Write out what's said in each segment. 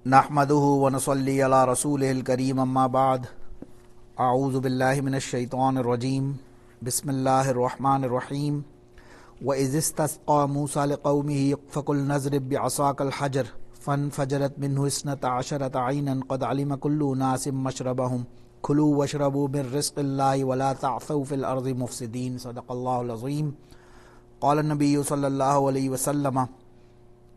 نحمده ونصلي على رسوله الكريم اما بعد اعوذ بالله من الشيطان الرجيم بسم الله الرحمن الرحيم واذ استسقى موسى لقومه فقلنا اضرب بعصاك الحجر فانفجرت منه 12 عينا قد علم كل اناس مشربهم كلوا واشربوا من رزق الله ولا تعثوا في الارض مفسدين صدق الله العظيم قال النبي صلى الله عليه وسلم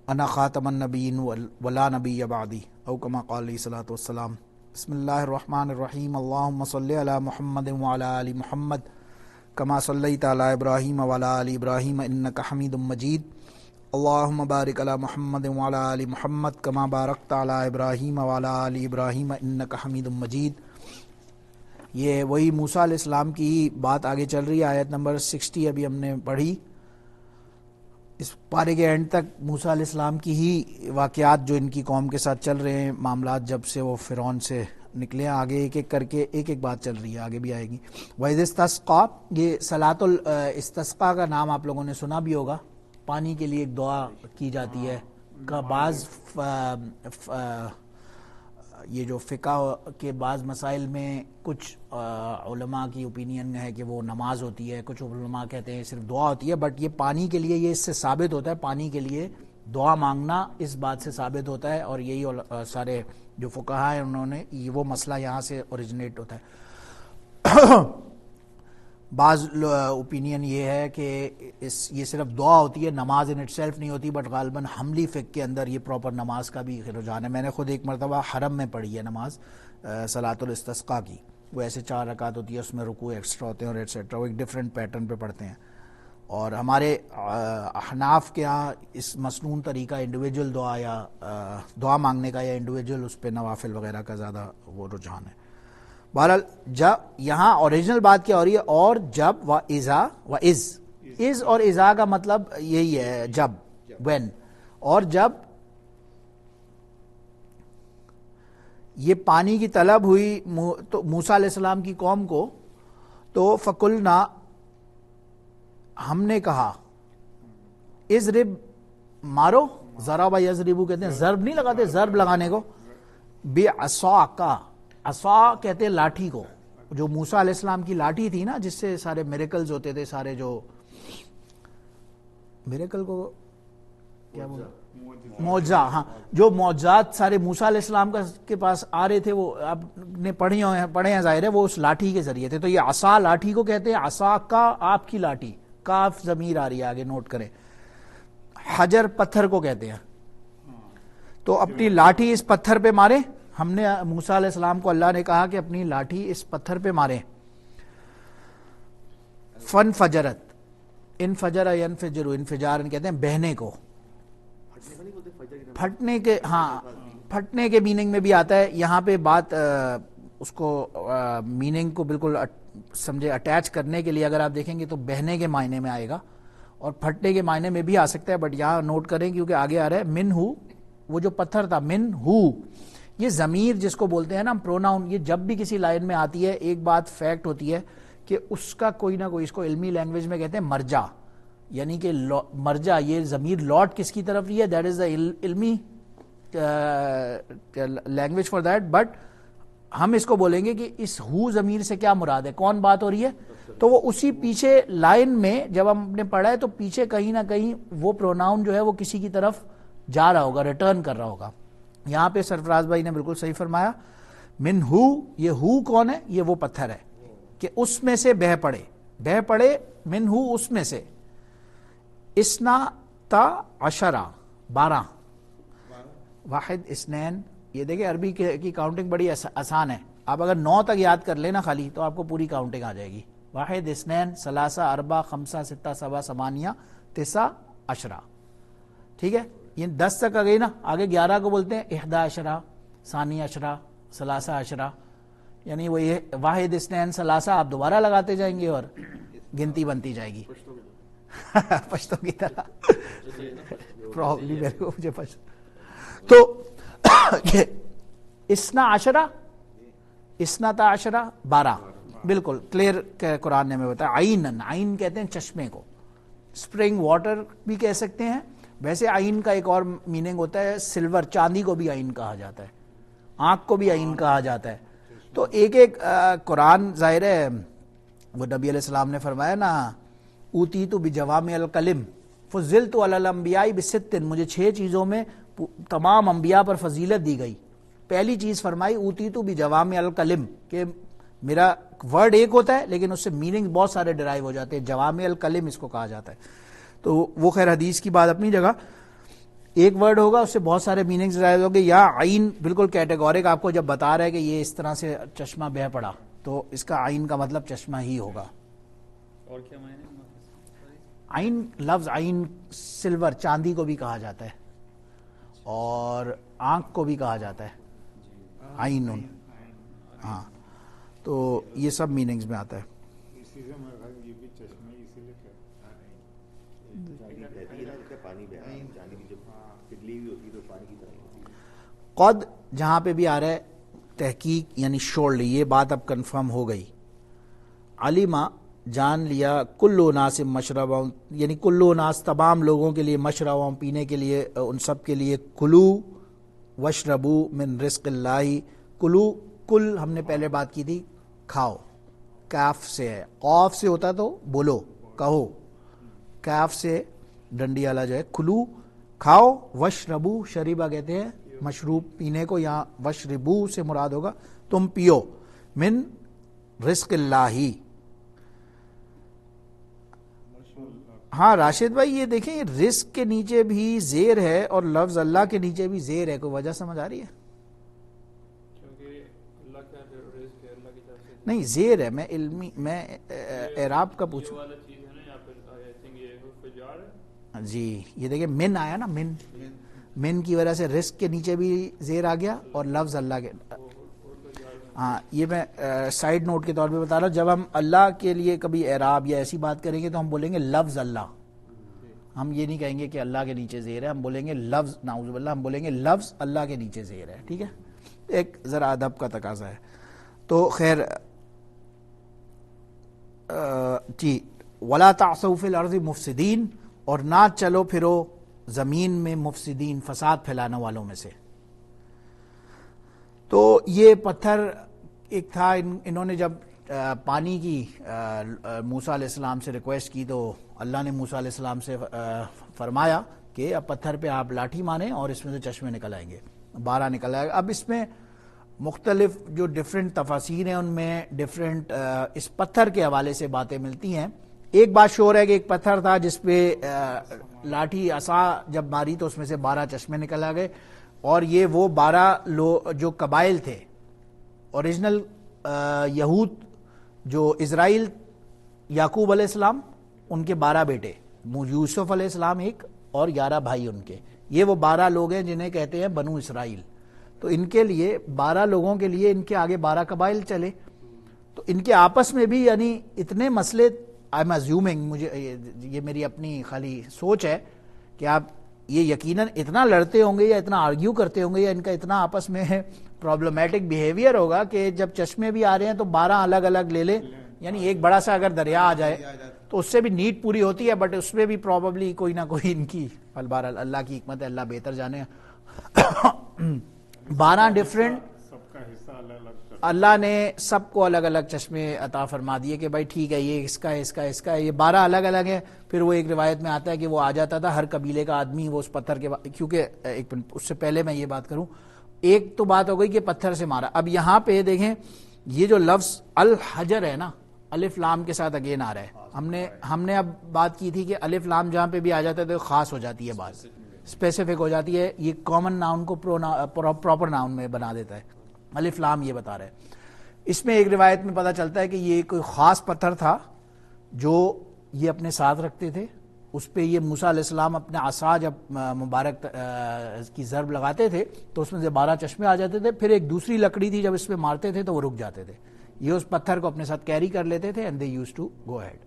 انا خاتم النبیین ولا نبی بعدی او کما قال علیہ الصلوۃ والسلام بسم اللہ الرحمن الرحیم اللہم صلی علی محمد وعلی آل محمد کما صلیت علی ابراہیم وعلی آل ابراہیم انک حمید مجید اللہم بارک علی محمد وعلی آل محمد کما بارکت علی ابراہیم وعلی آل ابراہیم انک حمید مجید۔ یہ وہی موسیٰ علیہ السلام کی بات آگے چل رہی ہے، آیت نمبر 60 ابھی ہم نے پڑھی۔ اس پارے کے اینڈ تک موسیٰ علیہ السلام کی ہی واقعات جو ان کی قوم کے ساتھ چل رہے ہیں، معاملات جب سے وہ فرعون سے نکلے ہیں، آگے ایک ایک کر کے ایک ایک بات چل رہی ہے، آگے بھی آئے گی۔ وَإِذِ اسْتَسْقَىٰ، یہ صلاۃ الاستسقاء کا نام آپ لوگوں نے سنا بھی ہوگا، پانی کے لیے ایک دعا کی جاتی ہے۔ کا بعض یہ جو فقہ کے بعض مسائل میں کچھ علماء کی اوپینین ہے کہ وہ نماز ہوتی ہے، کچھ علماء کہتے ہیں صرف دعا ہوتی ہے، بٹ یہ پانی کے لیے، یہ اس سے ثابت ہوتا ہے، پانی کے لیے دعا مانگنا اس بات سے ثابت ہوتا ہے، اور یہی سارے جو فقہاء ہیں انہوں نے وہ مسئلہ یہاں سے اوریجنیٹ ہوتا ہے۔ بعض اوپینین یہ ہے کہ یہ صرف دعا ہوتی ہے، نماز ان اٹ سیلف نہیں ہوتی، بٹ غالباً حملی فقہ کے اندر یہ پراپر نماز کا بھی رجحان ہے۔ میں نے خود ایک مرتبہ حرم میں پڑھی ہے نماز صلاۃ الاستسقاء کی، وہ ایسے 4 رکعت ہوتی ہے، اس میں رکوع ایکسٹرا ہوتے ہیں اور ایٹسٹرا، وہ ایک ڈفرینٹ پیٹرن پہ پڑھتے ہیں۔ اور ہمارے احناف کے ہاں اس مسنون طریقہ انڈیویجول دعا یا دعا مانگنے کا یا انڈیویجول اس پہ نوافل وغیرہ کا زیادہ وہ رجحان ہے۔ بہرحال جب یہاں اوریجنل بات کیا ہو رہی ہے، اور جب و از اور ازا کا مطلب یہی ہے جب، when، اور جب یہ پانی کی طلب ہوئی تو موسیٰ علیہ السلام کی قوم کو، تو فقلنا، ہم نے کہا، اضرب، مارو، ضرب یضربو کہتے ہیں، ضرب نہیں لگاتے، ضرب لگانے کو، بعصاکا، عصا کہتے ہیں لاٹھی کو، جو موسیٰ علیہ السلام کی لاٹھی تھی نا، جس سے سارے میریکلز ہوتے تھے، سارے جو میریکل کو کیا بولتے، معجزہ، ہاں، جو معجزات سارے موسیٰ علیہ السلام کے پاس آ رہے تھے، وہ آپ نے پڑھے ہیں ظاہر ہے، وہ اس لاٹھی کے ذریعے تھے۔ تو یہ عصا لاٹھی کو کہتے ہیں، عصا کا، آپ کی لاٹھی، کاف ضمیر آ رہی ہے آگے، نوٹ کریں۔ حجر پتھر کو کہتے ہیں، تو اپنی لاٹھی اس پتھر پہ مارے۔ ہم نے موسیٰ علیہ السلام کو اللہ نے کہا کہ اپنی لاٹھی اس پتھر پہ مارے۔ فنفجرت، انفجر ینفجر، انفجار کہتے ہیں بہنے کو، پھٹنے کے، ہاں پھٹنے کے میننگ میں بھی آتا ہے۔ یہاں پہ بات اس کو میننگ کو بالکل سمجھے اٹیچ کرنے کے لیے اگر آپ دیکھیں گے تو بہنے کے معنی میں آئے گا، اور پھٹنے کے معنی میں بھی آ سکتا ہے، بٹ یہاں نوٹ کریں کیونکہ آگے آ رہا ہے من ہو، وہ جو پتھر تھا، من ہو، یہ ضمیر جس کو بولتے ہیں نا پروناؤن، یہ جب بھی کسی لائن میں آتی ہے، ایک بات فیکٹ ہوتی ہے کہ اس کا کوئی نہ کوئی، اس کو علمی لینگویج میں کہتے ہیں مرجع، یعنی کہ مرجع، یہ ضمیر لوٹ کس کی طرف رہی ہے، دیٹ از دا علمی لینگویج فار دیٹ، بٹ ہم اس کو بولیں گے کہ اس ہو ضمیر سے کیا مراد ہے، کون بات ہو رہی ہے، تو وہ اسی پیچھے لائن میں جب ہم نے پڑھا ہے تو پیچھے کہیں نہ کہیں وہ پروناؤن جو ہے وہ کسی کی طرف جا رہا ہوگا، ریٹرن کر رہا ہوگا۔ یہاں پہ سرفراز بھائی نے بالکل صحیح فرمایا، من ہو، یہ ہو کون ہے، یہ وہ پتھر ہے کہ اس میں سے بہ پڑے، من ہو، اس میں سے، اسنا تا عشرہ، 12، واحد اثنین، یہ دیکھیں عربی کی کاؤنٹنگ بڑی آسان ہے، آپ اگر 9 تک یاد کر لینا خالی تو آپ کو پوری کاؤنٹنگ آ جائے گی۔ واحد اثنین، ثلاثہ، اربع، خمسہ، ستہ، سبع، ثمانیہ، تسع، عشرہ، ٹھیک ہے، یہ 10 تک آ گئی نا، آگے 11 کو بولتے ہیں 11 عشرہ، ثانی عشرہ، ثلاثہ عشرہ، یعنی وہ یہ واحد اثنین ثلاثہ آپ دوبارہ لگاتے جائیں گے اور گنتی بنتی جائے گی پشتوں کی طرح پرابلی میرے کو مجھے تو اسنا عشرہ، اسنتا عشرہ، 12، بالکل کلیئر قرآن نے ہمیں بتایا۔ عینن، عین کہتے ہیں چشمے کو، اسپرنگ واٹر بھی کہہ سکتے ہیں، ویسے عین کا ایک اور میننگ ہوتا ہے سلور، چاندی کو بھی عین کہا جاتا ہے، آنکھ کو بھی عین کہا جاتا ہے. تو ایک ایک قرآن ظاہر ہے وہ نبی علیہ السلام نے فرمایا نا اوتیت بجوامع الکلم فضلت علی الانبیاء بست، مجھے 6 چیزوں میں تمام انبیاء پر فضیلت دی گئی. پہلی چیز فرمائی اوتیت بجوامع الکلم، کہ میرا ورڈ ایک ہوتا ہے لیکن اس سے میننگ بہت سارے ڈرائیو ہو جاتے ہیں، جوامع الکلم اس کو کہا جاتا ہے. تو وہ خیر حدیث کی بات اپنی جگہ، ایک ورڈ ہوگا اس سے بہت سارے میننگز ڈرائیو ہوں گے. یا عین بالکل کیٹیگورک آپ کو جب بتا رہا ہے کہ یہ اس طرح سے چشمہ بہہ پڑا تو اس کا عین کا مطلب چشمہ ہی ہوگا. اور کیا معنی؟ عین، لفظ عین سلور، چاندی کو بھی کہا جاتا ہے اور آنکھ کو بھی کہا جاتا ہے عین. ہاں تو یہ سب میننگز میں آتا ہے. اسی سے میں کہا یہ بھی چشمہ اسی لیے قد جہاں پہ بھی آ رہا ہے تحقیق یعنی شورلی، یہ بات اب کنفرم ہو گئی. علیما جان لیا، کلو ناس مشربہ، یعنی کلو ناس تمام لوگوں کے لیے، مشربہ پینے کے لیے، ان سب کے لیے. کلو وشربو من رزق اللہ، کلو کل ہم نے پہلے بات کی تھی کھاؤ، کاف سے ہے، قاف سے ہوتا تو بولو کہو، کاف سے ڈنڈی والا جو ہے کلو کھاؤ. وشربو شریبہ کہتے ہیں مشروب پینے کو، یہاں وشربو سے مراد ہوگا تم پیو. من رزق اللہ. ہاں راشد بھائی یہ دیکھیں رزق کے نیچے بھی زیر ہے اور لفظ اللہ کے نیچے بھی زیر ہے، کوئی وجہ سمجھ آ رہی ہے؟ کیونکہ اللہ کا جو رزق ہے اللہ کی طرف سے نہیں زیر ہے، میں علمی میں اعراب کا پوچھوں. یہ والا چیز ہے نا یہاں پر آئی تھنک یہ حرف جار ہے. جی یہ دیکھیں من آیا نا، من کی وجہ سے رزق کے نیچے بھی زیر آ گیا اور لفظ اللہ کے. ہاں یہ میں سائیڈ نوٹ کے طور پہ بتا رہا ہوں، جب ہم اللہ کے لیے کبھی اعراب یا ایسی بات کریں گے تو ہم بولیں گے لفظ اللہ، ہم یہ نہیں کہیں گے کہ اللہ کے نیچے زیر ہے، ہم بولیں گے لفظ، نعوذ باللہ، ہم بولیں گے لفظ اللہ کے نیچے زیر ہے. ٹھیک ہے، ایک ذرا ادب کا تقاضا ہے. تو خیر جی ولا تعثوا فی الارض مفسدین، اور نہ چلو پھرو زمین میں مفسدین، فساد پھیلانے والوں میں سے. تو یہ پتھر ایک تھا، انہوں نے جب پانی کی موسیٰ علیہ السلام سے ریکویسٹ کی تو اللہ نے موسیٰ علیہ السلام سے فرمایا کہ اب پتھر پہ آپ لاٹھی ماریں اور اس میں سے چشمے نکل آئیں گے، 12 نکل آئے گا. اب اس میں مختلف جو ڈیفرنٹ تفاسیر ہیں ان میں ڈیفرنٹ اس پتھر کے حوالے سے باتیں ملتی ہیں. ایک بات شور ہے کہ ایک پتھر تھا جس پہ لاٹھی عصا جب ماری تو اس میں سے 12 چشمے نکل آ گئے، اور یہ وہ 12 جو قبائل تھے اوریجنل یہود، جو اسرائیل، یعقوب علیہ السلام ان کے 12 بیٹے، یوسف علیہ السلام ایک اور 11 بھائی ان کے، یہ وہ 12 لوگ ہیں جنہیں کہتے ہیں بنو اسرائیل. تو ان کے لیے 12 لوگوں کے لیے ان کے آگے 12 قبائل چلے، تو ان کے آپس میں بھی یعنی اتنے مسئلے، آئی ایم ازیومنگ، مجھے یہ میری اپنی خالی سوچ ہے کہ آپ یہ یقیناً اتنا لڑتے ہوں گے یا اتنا آرگیو کرتے ہوں گے یا ان کا اتنا آپس میں پرابلمیٹک بیہیویئر ہوگا کہ جب چشمے بھی آ رہے ہیں تو 12 الگ الگ لے لیں. یعنی ایک بڑا سا اگر دریا آ جائے تو اس سے بھی نیڈ پوری ہوتی ہے، بٹ اس میں بھی پروبیبلی کوئی نہ کوئی ان کی البارہ اللہ کی حکمت ہے، اللہ بہتر جانے. 12 ڈفرینٹ، سب کا حصہ الگ الگ کر اللہ نے سب کو الگ الگ چشمے عطا فرما دیے کہ بھائی ٹھیک ہے یہ اس کا ہے، اس کا اس کا ہے، یہ 12 الگ الگ ہیں. پھر وہ ایک روایت میں آتا ہے کہ وہ آ جاتا تھا ہر قبیلے کا آدمی وہ اس پتھر کے کیونکہ ایک اس سے پہلے میں یہ بات کروں، ایک تو بات ہو گئی کہ پتھر سے مارا. اب یہاں پہ دیکھیں یہ جو لفظ الحجر ہے نا، الف لام کے ساتھ اگین آ رہا ہے. ہم نے اب بات کی تھی کہ الف لام جہاں پہ بھی آ جاتا ہے تو خاص ہو جاتی ہے، بات اسپیسیفک ہو جاتی ہے، یہ کامن ناؤن کو پراپر ناؤن میں بنا دیتا ہے. الف لام یہ بتا رہا ہے. اس میں ایک روایت میں پتہ چلتا ہے کہ یہ کوئی خاص پتھر تھا جو یہ اپنے ساتھ رکھتے تھے. اس پہ یہ موسیٰ علیہ السلام اپنے عصا جب مبارک کی ضرب لگاتے تھے تو اس میں سے 12 چشمے آ جاتے تھے. پھر ایک دوسری لکڑی تھی، جب اس پہ مارتے تھے تو وہ رک جاتے تھے. یہ اس پتھر کو اپنے ساتھ کیری کر لیتے تھے، and they use to go head.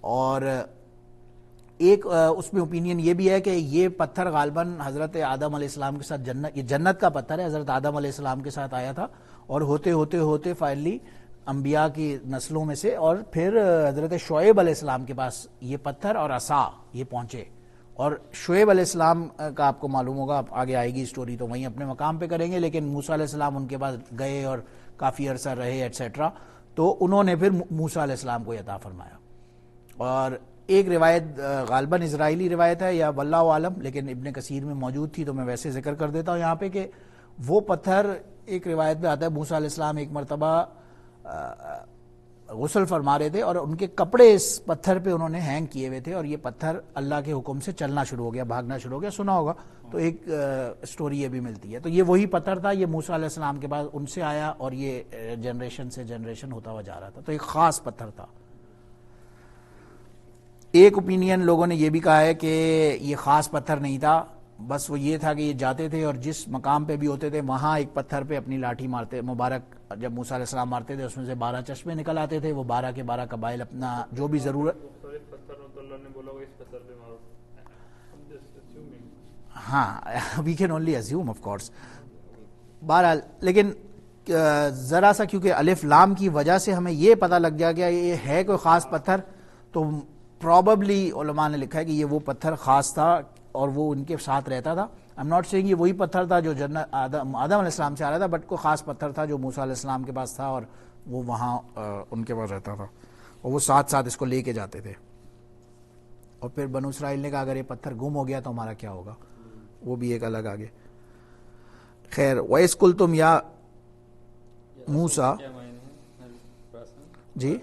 اور ایک اس میں اوپینین یہ بھی ہے کہ یہ پتھر غالباً حضرت آدم علیہ السلام کے ساتھ یہ جنت کا پتھر ہے، حضرت آدم علیہ السلام کے ساتھ آیا تھا، اور ہوتے ہوتے ہوتے فائنلی انبیاء کی نسلوں میں سے، اور پھر حضرت شعیب علیہ السلام کے پاس یہ پتھر اور عصا یہ پہنچے، اور شعیب علیہ السلام کا آپ کو معلوم ہوگا، آپ آگے آئے گی سٹوری تو وہیں اپنے مقام پہ کریں گے، لیکن موسیٰ علیہ السلام ان کے پاس گئے اور کافی عرصہ رہے ایٹسیٹرا، تو انہوں نے پھر موسیٰ علیہ السلام کو عطا فرمایا. اور ایک روایت غالباً اسرائیلی روایت ہے یا واللہ عالم، لیکن ابن کثیر میں موجود تھی تو میں ویسے ذکر کر دیتا ہوں یہاں پہ کہ وہ پتھر، ایک روایت میں آتا ہے موسیٰ علیہ السلام ایک مرتبہ غسل فرما رہے تھے اور ان کے کپڑے اس پتھر پہ انہوں نے ہینگ کیے ہوئے تھے، اور یہ پتھر اللہ کے حکم سے چلنا شروع ہو گیا، بھاگنا شروع ہو گیا، سنا ہوگا تو ایک سٹوری یہ بھی ملتی ہے. تو یہ وہی پتھر تھا، یہ موسیٰ علیہ السلام کے بعد ان سے آیا اور یہ جنریشن سے جنریشن ہوتا ہوا جا رہا تھا، تو ایک خاص پتھر تھا. ایک اوپینین لوگوں نے یہ بھی کہا ہے کہ یہ خاص پتھر نہیں تھا، بس وہ یہ تھا کہ یہ جاتے تھے اور جس مقام پہ بھی ہوتے تھے وہاں ایک پتھر پہ اپنی لاٹھی مارتے، مبارک جب موسیٰ علیہ السلام مارتے تھے اس میں سے 12 چشمے نکل آتے تھے، وہ 12 کے 12 قبائل اپنا جو بھی ضرورت. مختلف پتھر تو اللہ نے بولا اس پتھر پہ مارو. I'm just assuming. ہاں we can only assume of course. بہرحال لیکن ذرا سا کیونکہ الف لام کی وجہ سے ہمیں یہ پتہ لگ جا گیا یہ ہے کوئی خاص پتھر، تو پراببلی علماء نے لکھا ہے کہ یہ وہ پتھر خاص تھا اور وہ ان کے ساتھ رہتا تھا. I'm not saying یہ وہی پتھر تھا جو آدم علیہ السلام سے آ رہا تھا، بٹ کوئی خاص پتھر تھا جو موسیٰ علیہ السلام کے پاس تھا اور وہ وہاں ان کے پاس رہتا تھا اور وہ ساتھ ساتھ اس کو لے کے جاتے تھے. اور پھر بنو اسرائیل نے کہا اگر یہ پتھر گم ہو گیا تو ہمارا کیا ہوگا، وہ بھی ایک الگ آگے. خیر وَإِذْ قُلْتُمْ یا موسیٰ، جی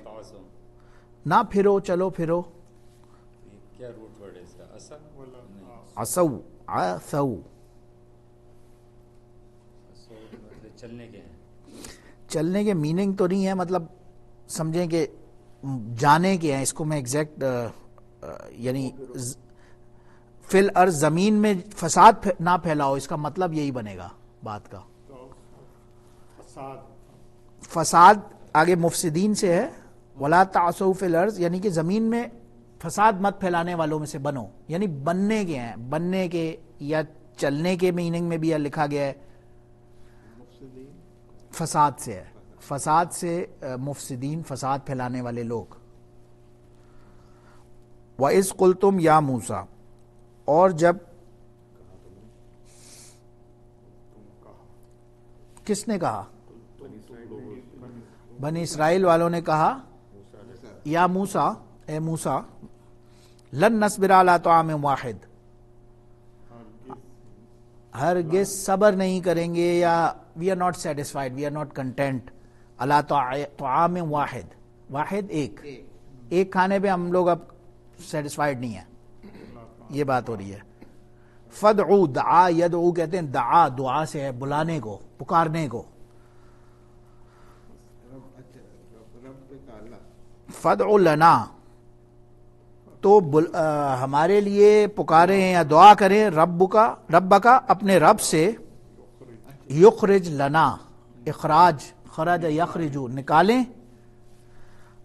نہ پھرو چلو پھرو، کیا روٹ ورڈ ہے اس کا؟ عصو عصو مطلب چلنے کے ہیں، چلنے کے میننگ تو نہیں ہے، مطلب سمجھیں کہ جانے کے ہیں. اس کو میں ایگزیکٹ یعنی فی الارض زمین میں فساد نہ پھیلاؤ، اس کا مطلب یہی بنے گا بات کا. فساد آگے مفسدین سے ہے، ولا تعثوا فی الارض یعنی کہ زمین میں فساد مت پھیلانے والوں میں سے بنو، یعنی بننے کے ہیں، بننے کے یا چلنے کے میننگ میں بھی یہ لکھا گیا ہے. فساد سے ہے، فساد سے مفسدین، فساد پھیلانے والے لوگ. وَإِذْ قُلْتُمْ یا موسیٰ، اور جب کس نے کہا؟ بنی اسرائیل والوں نے کہا یا موسیٰ، اے موسیٰ، لن نصبر علی طعام واحد، ہرگز صبر نہیں کریں گے، یا we are not satisfied, we are not content, علی طعام واحد، واحد ایک کھانے پہ ہم لوگ اب سیٹسفائڈ نہیں ہیں، یہ بات ہو رہی ہے. فدعو، دعا یدعو کہتے ہیں، دعا دعا سے ہے، بلانے کو، پکارنے کو. فدعو لنا، تو ہمارے لیے پکاریں یا دعا کریں، رب کا اپنے رب سے، یخرج لنا، اخراج، خرج یخرجو، نکالیں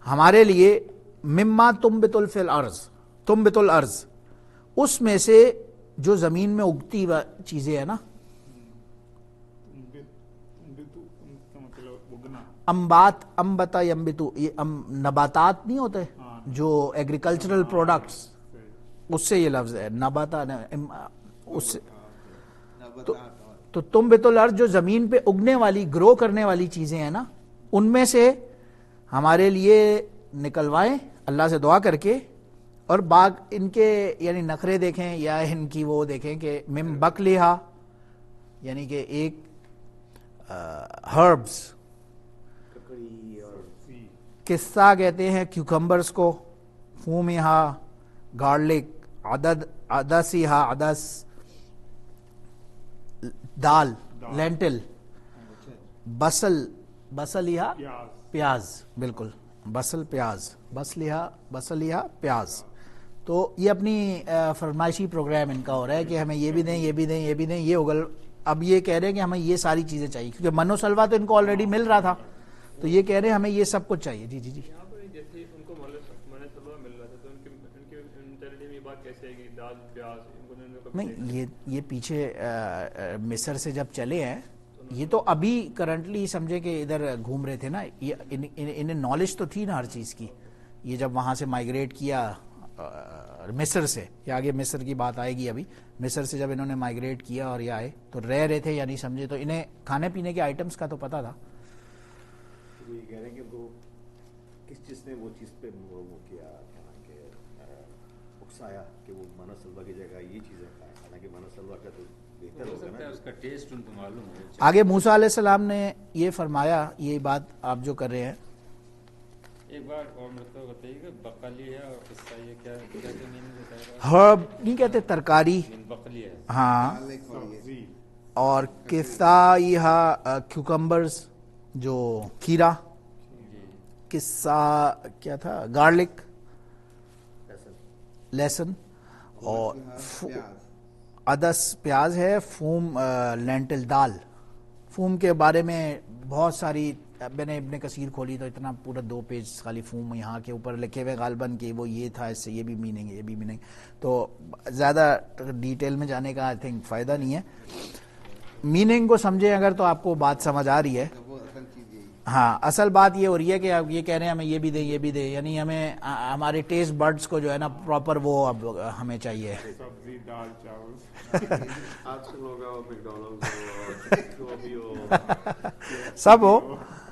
ہمارے لیے، مما تنبت الارض، اس میں سے جو زمین میں اگتی چیزیں ہیں نا، انبات، انبتا ینبتو، یہ نباتات نہیں ہوتے جو ایگریکلچرل پروڈکٹس، اس سے یہ لفظ ہے نباتا، اس سے تو تنبت الارض جو زمین پہ اگنے والی، گرو کرنے والی چیزیں ہیں نا، ان میں سے ہمارے لیے نکلوائیں اللہ سے دعا کر کے. اور باغ ان کے یعنی نخرے دیکھیں یا ان کی وہ دیکھیں کہ مم بکلیہا، یعنی کہ ایک ہربز، قصہ کہتے ہیں کیوکمبرز کو، فومیہا گارلک، عدسیہا، عدس دال، لینٹل، بسلیہا پیاز، بالکل بسل پیاز، بسلیہا پیاز. تو یہ اپنی فرمائشی پروگرام ان کا ہو رہا ہے کہ ہمیں یہ بھی دیں، یہ بھی دیں، یہ بھی دیں، یہ اگل. اب یہ کہہ رہے ہیں کہ ہمیں یہ ساری چیزیں چاہیے، کیونکہ من و سلوا تو ان کو آلریڈی مل رہا تھا، تو یہ کہہ رہے ہیں ہمیں یہ سب کچھ چاہیے. جی جی جی. یہاں پر جیسے ان کو من و سلوا مل رہا تھا تو ان کی انٹرنیٹ میں بات کیسے ہے کہ دال پیاز نہیں، یہ پیچھے مصر سے جب چلے ہیں، یہ تو ابھی کرنٹلی سمجھے کہ ادھر گھوم رہے تھے نا، انہیں نالج تو تھی نا ہر چیز کی. یہ جب وہاں سے مائیگریٹ کیا مصر سے، یہ آگے مصر کی بات آئے گی ابھی، مصر سے جب انہوں نے مائگریٹ کیا اور یہ آئے تو رہ رہے تھے یا نہیں سمجھے، تو انہیں کھانے پینے کے آئٹمس کا تو پتہ تھا. وہ یہ کہہ رہے ہیں کہ وہ کس چیز نے وہ چیز پہ وہ کیا کہ اکسایا کہ وہ مانا سلوا کی جگہ یہ چیزیں کھائیں، حالانکہ مانا سلوا کا تو بہتر ہو ہوگا سکتا ہے نا. اس کا ٹیسٹ ان کو معلوم ہو. آگے موسیٰ علیہ السلام نے یہ فرمایا، یہ بات آپ جو کر رہے ہیں. ایک بار اور مرتبہ بتائیے کہ بقلی ہے اور قصہ یہ کیا میننگ بتائے گا؟ ہرب نہیں کہتے ترکاری، بقلی ہے. ہاں، سبزی اور قصہ کیوکمبرز جو کھیرا، جی قصہ کیا تھا، گارلک، لہسن، اور عدس پیاز ہے، فوم لینٹل دال. فوم کے بارے میں بہت ساری، میں نے ابن کثیر کھولی تو اتنا پورا 2 پیج خالی فوم یہاں کے اوپر لکھے ہوئے غالباً کہ وہ یہ تھا، اس سے یہ بھی میننگ ہے، یہ بھی میننگ، تو زیادہ ڈیٹیل میں جانے کا آئی تھنک فائدہ نہیں ہے. میننگ کو سمجھیں اگر تو آپ کو بات سمجھ آ رہی ہے. ہاں، اصل بات یہ ہو رہی ہے کہ آپ یہ کہہ رہے ہیں ہمیں یہ بھی دیں یہ بھی دیں، یعنی ہمیں ہمارے ٹیسٹ برڈز کو جو ہے نا پراپر وہ اب ہمیں چاہیے. سبزی دال چاول آج کل ہوگا وہ میکڈونلڈز جو بھی ہو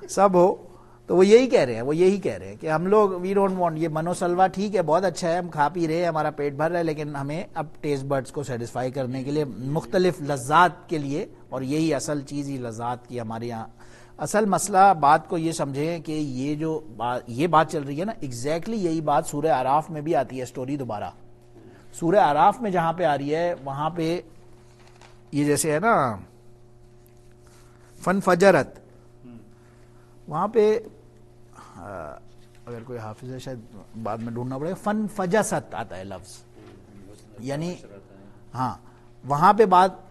سب ہو تو وہ یہی کہہ رہے ہیں کہ ہم لوگ وی ڈونٹ وانٹ یہ منو سلوا، ٹھیک ہے بہت اچھا ہے، ہم کھا پی رہے ہیں، ہمارا پیٹ بھر رہا ہے، لیکن ہمیں اب ٹیسٹ برڈز کو سیٹسفائی کرنے کے لیے مختلف لذات کے لیے، اور یہی اصل چیز ہی لذات کی ہمارے یہاں. اصل مسئلہ بات کو یہ سمجھیں کہ یہ بات چل رہی ہے نا، ایگزیکٹلی یہی بات سورہ اعراف میں بھی آتی ہے. سٹوری دوبارہ سورہ اعراف میں جہاں پہ آ رہی ہے وہاں پہ یہ جیسے ہے نا فن فجرت، وہاں پہ اگر کوئی حافظ ہے شاید بعد میں ڈھونڈنا پڑے گا، فن فجست آتا ہے لفظ، یعنی ہاں وہاں پہ بات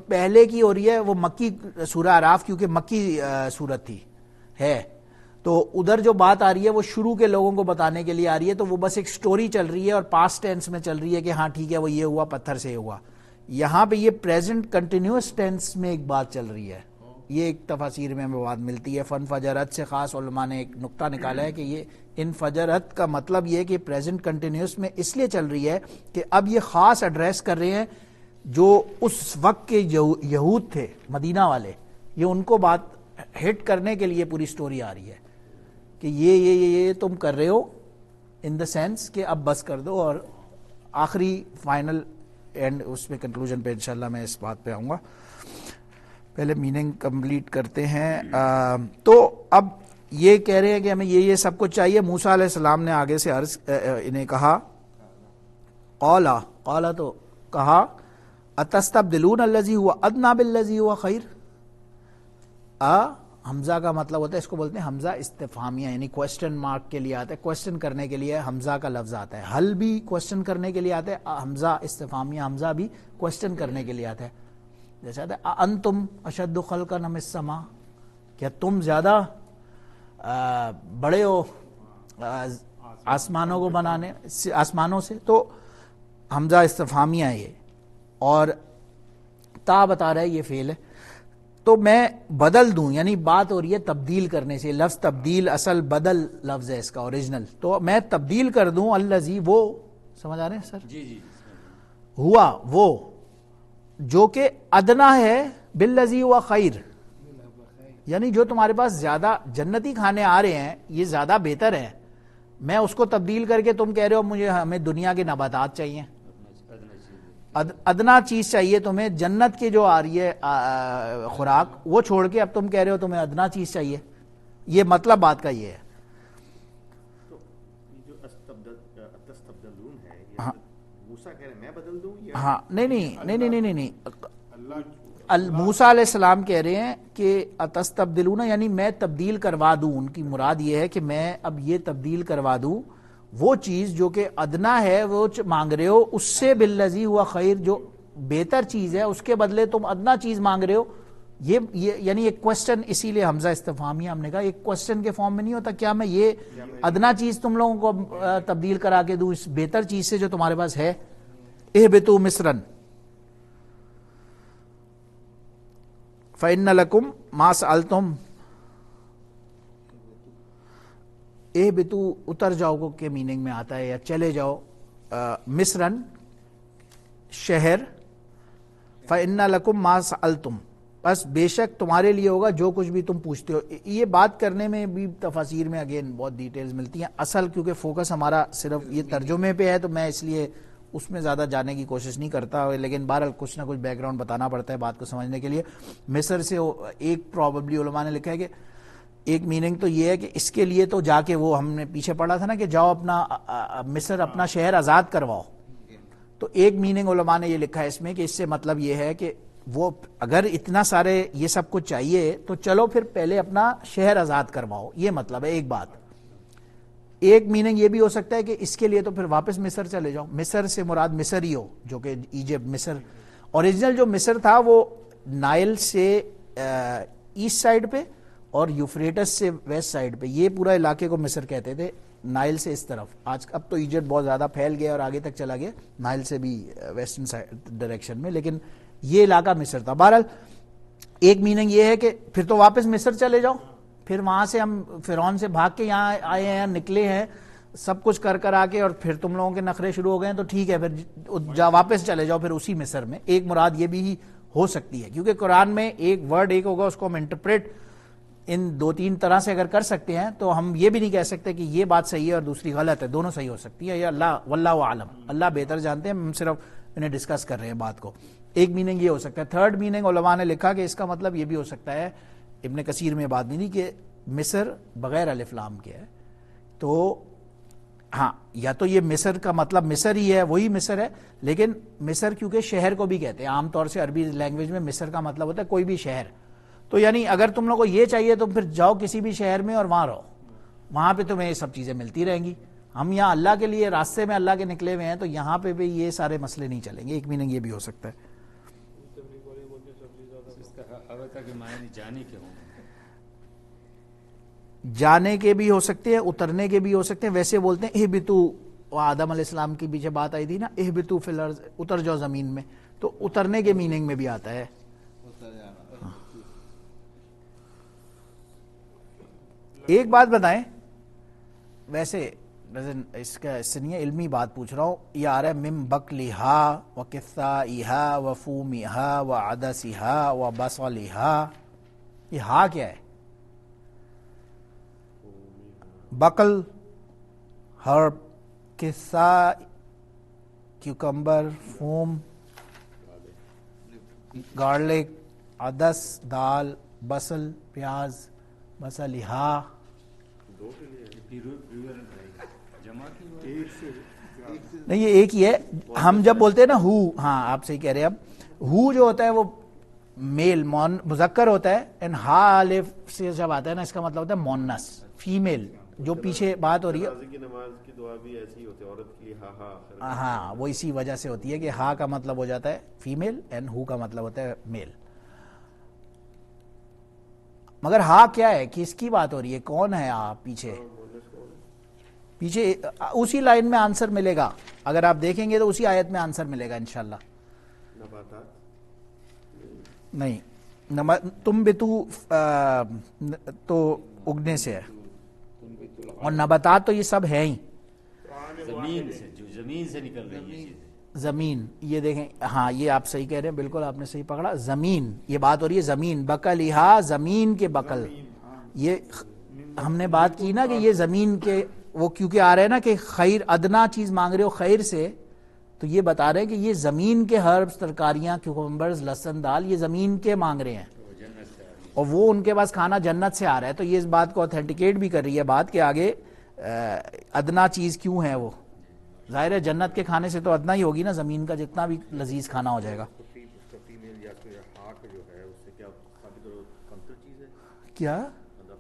پہلے کی ہو رہی ہے. وہ مکی سورہ اعراف کیونکہ مکی سورت تھی ہے، تو ادھر جو بات آ رہی ہے وہ شروع کے لوگوں کو بتانے کے لیے آ رہی ہے، تو وہ بس ایک سٹوری چل رہی ہے اور پاسٹ ٹینس میں چل رہی ہے کہ ہاں ٹھیک ہے وہ یہ ہوا، پتھر سے ہوا. یہاں پہ یہ پریزنٹ کنٹینیوس ٹینس میں ایک بات چل رہی ہے. یہ ایک تفاسیر میں بات ملتی ہے. فن فجرت سے خاص علماء نے ایک نقطہ نکالا ہے کہ یہ ان فجرت کا مطلب یہ ہے کہ پریزنٹ کنٹینیوس میں اس لیے چل رہی ہے کہ اب یہ خاص ایڈریس کر رہے ہیں جو اس وقت کے یہود تھے مدینہ والے، یہ ان کو بات ہٹ کرنے کے لیے پوری سٹوری آ رہی ہے کہ یہ تم کر رہے ہو، ان دا سینس کہ اب بس کر دو. اور آخری فائنل اینڈ اس میں کنکلوژن پہ انشاءاللہ میں اس بات پہ آؤں گا. پہلے میننگ کمپلیٹ کرتے ہیں. تو اب یہ کہہ رہے ہیں کہ ہمیں یہ سب کچھ چاہیے. موسیٰ علیہ السلام نے آگے سے عرض انہیں کہا، قالا تو کہا، اتستبدلون الذی هو ادنی بالذی هو خیر. حمزہ کا مطلب ہوتا ہے، اس کو بولتے ہیں حمزہ استفہامیہ، یعنی کوشچن مارک کے لیے آتا ہے، کوشچن کرنے کے لیے حمزہ کا لفظ آتا ہے. حل بھی کوشچن کرنے کے لیے آتا ہے، حمزہ استفہامیہ حمزہ بھی کوشچن کرنے کے لیے آتا ہے. جیسے آتا ہے انتم اشد خلقا ام السماء، کیا تم زیادہ بڑے ہو آسمانوں کو بنانے، آسمانوں سے. تو حمزہ استفہامیہ ہے یہ، اور تا بتا رہا ہے یہ فعل ہے. تو میں بدل دوں، یعنی بات ہو رہی ہے تبدیل کرنے سے. لفظ تبدیل اصل بدل لفظ ہے اس کا اوریجنل. تو میں تبدیل کر دوں الذی، وہ سمجھ آ رہے ہیں سر؟ جی ہوا وہ جو کہ ادنا ہے بالذی ہوا خیر، یعنی جو تمہارے پاس زیادہ جنتی کھانے آ رہے ہیں یہ زیادہ بہتر ہے، میں اس کو تبدیل کر کے تم کہہ رہے ہو ہمیں دنیا کے نباتات چاہیے، ادنا چیز چاہیے تمہیں، جنت کی جو آ رہی ہے خوراک وہ چھوڑ کے اب تم کہہ رہے ہو تمہیں ادنا چیز چاہیے. یہ مطلب بات کا یہ ہے. تو یہ جو اتستبدلون ہے، یہ موسیٰ کہہ رہے ہیں میں بدل دوں یا ہاں نہیں اللہ موسیٰ علیہ السلام کہہ رہے ہیں کہ اتستبدلون، یعنی میں تبدیل کروا دوں. ان کی مراد یہ ہے کہ میں اب یہ تبدیل کروا دوں وہ چیز جو کہ ادنا ہے وہ مانگ رہے ہو، اس سے بالذی ہوا خیر، جو بہتر چیز ہے اس کے بدلے تم ادنا چیز مانگ رہے ہو. یہ یعنی ایک کوشچن، اسی لیے حمزہ استفہامیہ ہم نے کہا ایک کوشچن کے فارم میں نہیں ہوتا. کیا میں یہ ادنا چیز تم لوگوں کو تبدیل کرا کے دوں اس بہتر چیز سے جو تمہارے پاس ہے؟ اہبطوا مصرا فإن لکم ما سألتم، اہبتو اتر جاؤ کو کے میننگ میں آتا ہے یا چلے جاؤ، مصرن شہر، فإن لکم ما سألتم بس بے شک تمہارے لیے ہوگا جو کچھ بھی تم پوچھتے ہو. یہ بات کرنے میں بھی تفاسیر میں اگین بہت ڈیٹیلز ملتی ہیں. اصل کیونکہ فوکس ہمارا صرف یہ ترجمے پہ ہے تو میں اس لیے اس میں زیادہ جانے کی کوشش نہیں کرتا، لیکن بہرحال کچھ نہ کچھ بیک گراؤنڈ بتانا پڑتا ہے بات کو سمجھنے کے لیے. مصر سے ایک پراببلی علماء نے لکھا ہے کہ ایک میننگ تو یہ ہے کہ اس کے لیے تو جا کے وہ ہم نے پیچھے پڑھا تھا نا کہ جاؤ اپنا مصر اپنا شہر آزاد کرواؤ، تو ایک میننگ علماء نے یہ لکھا ہے اس میں کہ اس سے مطلب یہ ہے کہ وہ اگر اتنا سارے یہ سب کچھ چاہیے تو چلو پھر پہلے اپنا شہر آزاد کرواؤ، یہ مطلب ہے ایک بات. ایک میننگ یہ بھی ہو سکتا ہے کہ اس کے لیے تو پھر واپس مصر چلے جاؤ. مصر سے مراد مصر ہی ہو جو کہ ایجپٹ. مصر اوریجنل جو مصر تھا وہ نائل سے ایسٹ سائڈ پہ اور یوفریٹس سے ویسٹ سائڈ پہ، یہ پورا علاقے کو مصر کہتے تھے، نائل سے اس طرف. آج اب تو ایجپٹ بہت زیادہ پھیل گیا اور آگے تک چلا گیا نائل سے بھی ویسٹرن سائڈ ڈائریکشن میں، لیکن یہ علاقہ مصر تھا. بہرحال ایک میننگ یہ ہے کہ پھر تو واپس مصر چلے جاؤ، پھر وہاں سے ہم فرعون سے بھاگ کے یہاں آئے ہیں، نکلے ہیں سب کچھ کر آ کے، اور پھر تم لوگوں کے نخرے شروع ہو گئے ہیں تو ٹھیک ہے پھر واپس چلے جاؤ پھر اسی مصر میں. ایک مراد یہ بھی ہو سکتی ہے کیونکہ قرآن میں ایک ورڈ ایک ہوگا، اس کو ہم انٹرپریٹ ان دو تین طرح سے اگر کر سکتے ہیں تو ہم یہ بھی نہیں کہہ سکتے کہ یہ بات صحیح ہے اور دوسری غلط ہے، دونوں صحیح ہو سکتی ہے. یا اللہ واللہ عالم، اللہ بہتر جانتے ہیں، ہم صرف انہیں ڈسکس کر رہے ہیں بات کو. ایک میننگ یہ ہو سکتا ہے. تھرڈ میننگ علماء نے لکھا کہ اس کا مطلب یہ بھی ہو سکتا ہے، ابن کثیر میں بات نہیں کہ مصر بغیر الف لام کے ہے، تو ہاں یا تو یہ مصر کا مطلب مصر ہی ہے، وہی مصر ہے، لیکن مصر کیونکہ شہر کو بھی کہتے ہیں عام طور سے عربی لینگویج میں مصر کا مطلب ہوتا ہے کوئی بھی شہر. تو یعنی اگر تم لوگوں کو یہ چاہیے تو پھر جاؤ کسی بھی شہر میں اور وہاں رہو، وہاں پہ تمہیں یہ سب چیزیں ملتی رہیں گی. ہم یہاں اللہ کے لیے راستے میں اللہ کے نکلے ہوئے ہیں تو یہاں پہ بھی یہ سارے مسئلے نہیں چلیں گے. ایک میننگ یہ بھی ہو سکتا ہے. جانے کے بھی ہو سکتے ہیں، اترنے کے بھی ہو سکتے ہیں. ویسے بولتے ہیں اہبتو، آدم علیہ السلام کی پیچھے بات آئی تھی نا، اہبتو فی الارض، اتر جاؤ زمین میں، تو اترنے کے میننگ میں بھی آتا ہے. ایک بات بتائیں، ویسے اس کا اس سے نہیں ہے، علمی بات پوچھ رہا ہوں. یہ آ رہا ہے مم بکلیہا و کثائیہا و فومیہا و عدسیہا و بصلیہا، یہ ہا کیا ہے؟ بقل ہرب، کثا کیوکمبر، فوم گارلک، عدس دال، بصل پیاز، بصلیہا. نہیں یہ ایک ہی ہے. ہم جب بولتے ہیں نا ہو، ہاں آپ صحیح کہہ رہے ہیں. اب ہو جو ہوتا ہے وہ میل مذکر ہوتا ہے، اینڈ ہا الف سے جب آتا ہے نا اس کا مطلب ہوتا ہے مونس فیمیل. جو پیچھے بات ہو رہی ہے کی نماز کی دعا بھی ایسی ہوتی ہے، عورت کے لیے ہا ہا، ہاں وہ اسی وجہ سے ہوتی ہے کہ ہا کا مطلب ہو جاتا ہے فیمیل اینڈ ہو کا مطلب ہوتا ہے میل. مگر ہا کیا ہے، کس کی بات ہو رہی ہے، کون ہے آپ پیچھے؟ پیچھے اسی لائن میں آنسر ملے گا، اگر آپ دیکھیں گے تو اسی آیت میں آنسر ملے گا انشاءاللہ. نہیں تم بتو تو اگنے سے ہے، اور نباتات تو یہ سب ہیں ہی، زمین سے، جو زمین سے نکل رہی ہے زمین. یہ دیکھیں ہاں یہ آپ صحیح کہہ رہے ہیں، بالکل آپ نے صحیح پکڑا. زمین یہ بات ہو رہی ہے، زمین بقلیہا، زمین کے بقل. یہ ہم نے بات کی نا کہ یہ زمین کے وہ کیونکہ آ رہے ہیں نا کہ خیر ادنا چیز مانگ رہے ہو خیر سے، تو یہ بتا رہے ہیں کہ یہ زمین کے ہربس، ترکاریاں، کیوکمبرز، لہسن، دال، یہ زمین کے مانگ رہے ہیں اور وہ ان کے پاس کھانا جنت سے آ رہا ہے. تو یہ اس بات کو اوتھینٹیکیٹ بھی کر رہی ہے بات کہ آگے ادنا چیز کیوں ہے. وہ ظاہر ہے جنت کے کھانے سے تو ادنا ہی ہوگی نا، زمین کا جتنا بھی لذیذ کھانا ہو جائے گا. کیا؟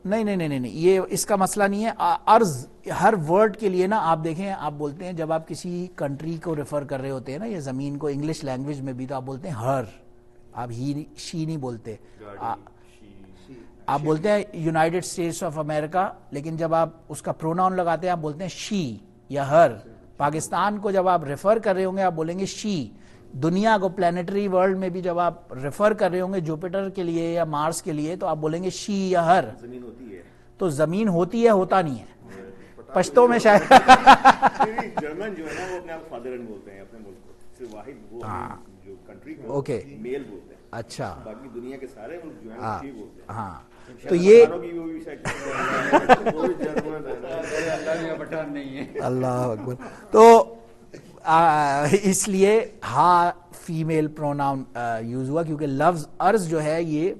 نہیں یہ اس کا مسئلہ نہیں ہے. عرض ہر ورڈ کے لیے نا آپ دیکھیں، آپ بولتے ہیں جب آپ کسی کنٹری کو ریفر کر رہے ہوتے ہیں نا یا زمین کو، انگلش لینگویج میں بھی تو آپ بولتے ہیں ہر، آپ ہی شی نہیں بولتے. آپ بولتے ہیں یونائٹڈ اسٹیٹس آف امریکہ، لیکن جب آپ اس کا پروناؤن لگاتے ہیں آپ بولتے ہیں شی یا ہر. پاکستان کو جب آپ ریفر کر رہے ہوں گے آپ بولیں گے شی. دنیا کو پلانیٹری ورلڈ میں بھی جب آپ ریفر کر رہے ہوں گے جوپیٹر کے لیے یا مارس کے لیے تو آپ بولیں گے شی یا ہر. زمین ہوتی ہے تو زمین ہوتی ہے، ہوتا نہیں ہے. پشتو میں شاید جرمن جو ہے نا وہ اپنے آپ فادر اینڈ بولتے ہیں اپنے ملک کو، صرف واحد وہ جو کنٹری کو اوکے میل بولتے ہیں، اچھا باقی دنیا کے سارے ملک جو ہیں ہاں ٹھیک بولتے ہیں. ہاں تو یہ پٹھان نہیں ہے. اللہ اکبر. تو اس لیے ہا فیمیل پروناؤن یوز ہوا کیونکہ لفظ ارض جو ہے یہ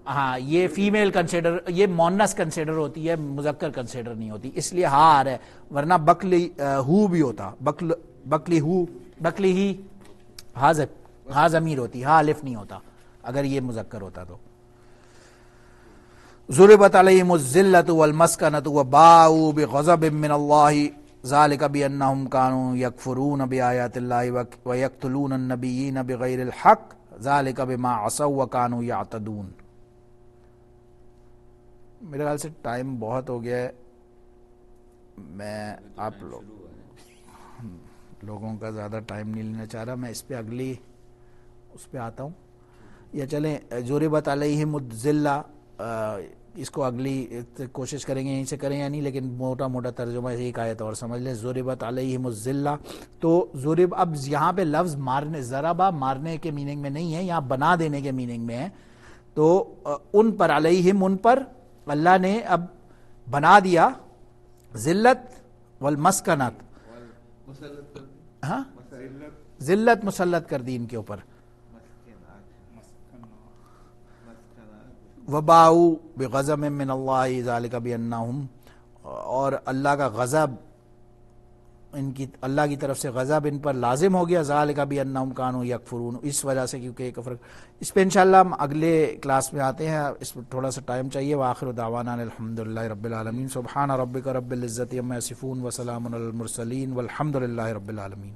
ہاں یہ فیمیل کنسیڈر، یہ مونس کنسیڈر ہوتی ہے، مذکر کنسیڈر نہیں ہوتی، اس لیے ہا آ رہا ہے، ورنہ بکلی ہو بھی ہوتا، بکلی ہو، بکلی ہی، ہا ضمیر ہوتی، ہا الف نہیں ہوتا اگر یہ مذکر ہوتا تو. ضربت علیہم الذلۃ والمسکنۃ وباؤوا بغضب من اللہ ذلك بأنهم كانوا يكفرون بآيات الله ويقتلون النبيين بغير الحق ذلك بما عصوا وكانوا يعتدون. میرے خیال سے ٹائم بہت ہو گیا ہے، میں آپ لوگوں کا زیادہ ٹائم نہیں لینا چاہ رہا، میں اس پہ اگلی اس پہ آتا ہوں، یا چلیں ضربت علیہم الذلہ، اس کو اگلی کوشش کریں گے یہیں سے کریں یا نہیں، لیکن موٹا موٹا ترجمہ ایک آیت اور سمجھ لیں. ضربت علیہم الذلہ، تو ضرب اب یہاں پہ لفظ مارنے، ضربہ مارنے کے میننگ میں نہیں ہے، یہاں بنا دینے کے میننگ میں ہے. تو ان پر، علیہم ان پر اللہ نے اب بنا دیا ذلت والمسکنت، ہاں ذلت مسلط کر دی ان کے اوپر. وباؤ بغضب من اللہ ذالک بانہم، اور اللہ کا غضب، ان کی اللہ کی طرف سے غضب ان پر لازم ہو گیا، ذالک بانہم کانوا یکفرون، اس وجہ سے کیونکہ ایک فرق. اس پہ انشاءاللہ ہم اگلے کلاس میں آتے ہیں، اس میں تھوڑا سا ٹائم چاہیے. وآخر دعوانا الحمدللہ رب العالمین. سبحان ربک رب العزت عما یصفون وسلام علی المرسلین والحمدللہ رب العالمین.